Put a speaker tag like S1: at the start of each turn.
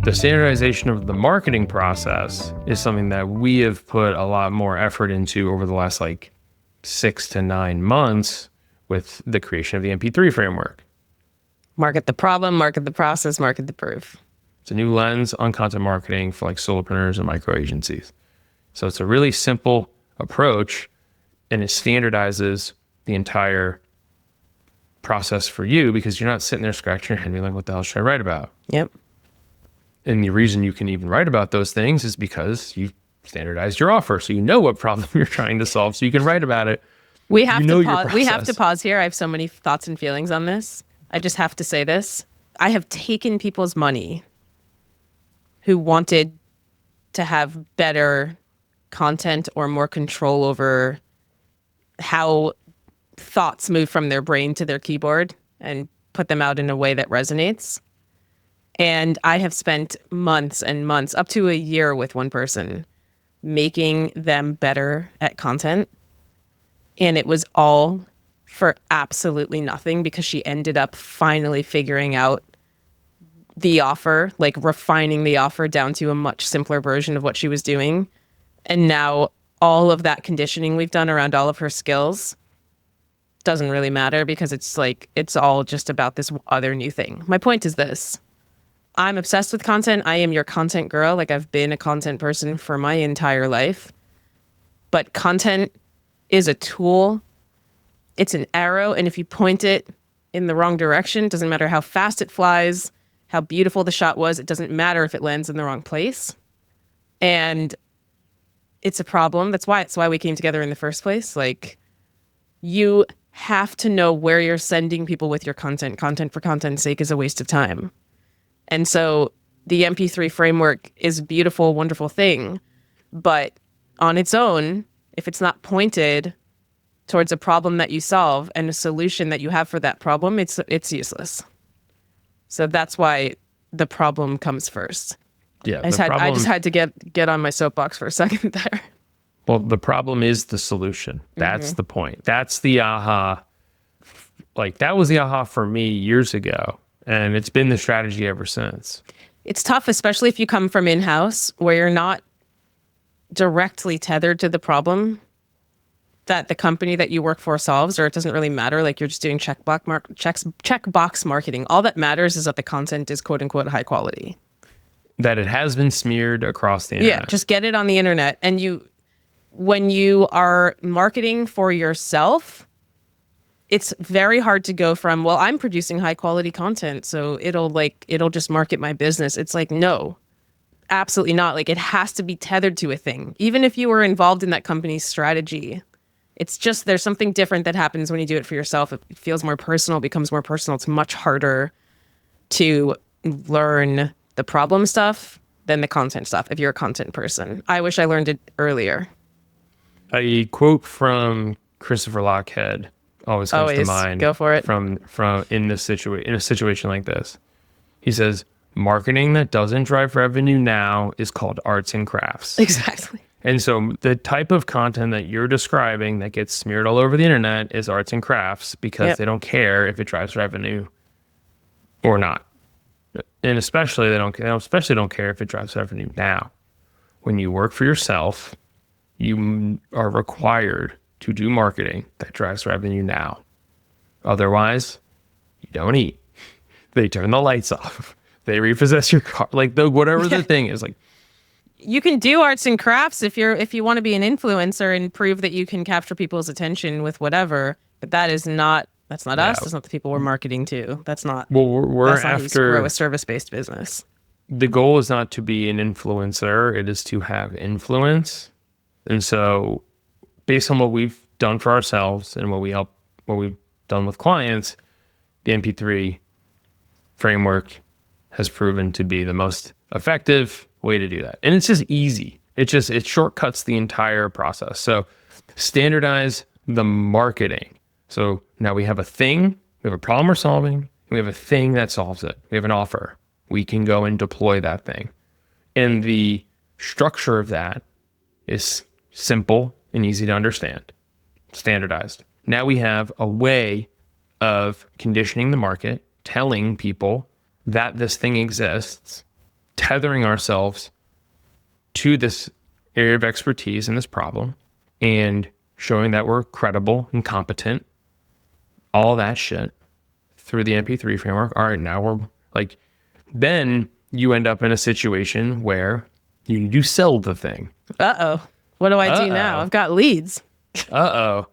S1: The standardization of the marketing process is something that we have put a lot more effort into over the last 6 to 9 months with the creation of the MP3 framework.
S2: Market the problem, market the process, market the proof.
S1: It's a new lens on content marketing for solopreneurs and micro agencies. So it's a really simple approach, and it standardizes the entire process for you because you're not sitting there scratching your head and being like, what the hell should I write about?
S2: Yep.
S1: And the reason you can even write about those things is because you standardized your offer. So you know what problem you're trying to solve, so you can write about it.
S2: We have to pause here. I have so many thoughts and feelings on this. I just have to say this. I have taken people's money who wanted to have better content or more control over how thoughts move from their brain to their keyboard and put them out in a way that resonates. And I have spent months and months, up to a year with one person, making them better at content. And it was all for absolutely nothing because she ended up finally figuring out the offer, refining the offer down to a much simpler version of what she was doing. And now all of that conditioning we've done around all of her skills doesn't really matter because it's all just about this other new thing. My point is this. I'm obsessed with content. I am your content girl. I've been a content person for my entire life. But content is a tool. It's an arrow. And if you point it in the wrong direction, it doesn't matter how fast it flies, how beautiful the shot was. It doesn't matter if it lands in the wrong place. And it's a problem. That's why we came together in the first place. You have to know where you're sending people with your content. Content for content's sake is a waste of time. And so the MP3 framework is a beautiful, wonderful thing. But on its own, if it's not pointed towards a problem that you solve and a solution that you have for that problem, it's useless. So that's why the problem comes first.
S1: Yeah,
S2: I just had to get on my soapbox for a second there.
S1: Well, the problem is the solution. That's the point. That's the aha. That was the aha for me years ago. And it's been the strategy ever since.
S2: It's tough, especially if you come from in-house where you're not directly tethered to the problem that the company that you work for solves, or it doesn't really matter. You're just doing checkbox marketing. All that matters is that the content is quote unquote high quality.
S1: That it has been smeared across the internet.
S2: Yeah, just get it on the internet. And when you are marketing for yourself, it's very hard to go from, well, I'm producing high quality content, so it'll just market my business. It's no, absolutely not. It has to be tethered to a thing. Even if you were involved in that company's strategy, it's just, there's something different that happens when you do it for yourself. It feels more personal, becomes more personal. It's much harder to learn the problem stuff than the content stuff if you're a content person. I wish I learned it earlier.
S1: A quote from Christopher Lochhead always comes to mind.
S2: Go for it.
S1: From in a situation like this. He says, marketing that doesn't drive revenue now is called arts and crafts.
S2: Exactly.
S1: And so the type of content that you're describing that gets smeared all over the internet is arts and crafts because they don't care if it drives revenue or not. And especially they don't care if it drives revenue now. When you work for yourself, you are required to do marketing that drives revenue now. Otherwise, you don't eat. They turn the lights off. They repossess your car. Whatever the thing is.
S2: You can do arts and crafts if you want to be an influencer and prove that you can capture people's attention with whatever. But that's not us. That's not the people we're marketing to. That's not.
S1: Well, we're
S2: that's not how you grow a service-based business.
S1: The goal is not to be an influencer. It is to have influence. And so, based on what we've done for ourselves and what we've done with clients, the MP3 framework has proven to be the most effective way to do that. And it's just easy. It shortcuts the entire process. So standardize the marketing. So now we have a thing, we have a problem we're solving, and we have a thing that solves it. We have an offer. We can go and deploy that thing. And the structure of that is simple and easy to understand, standardized. Now we have a way of conditioning the market, telling people that this thing exists, tethering ourselves to this area of expertise in this problem and showing that we're credible and competent, all that shit through the MP3 framework. All right, now we're like, then you end up in a situation where you sell the thing.
S2: Uh-oh. What do I do now? I've got leads.
S1: Uh-oh.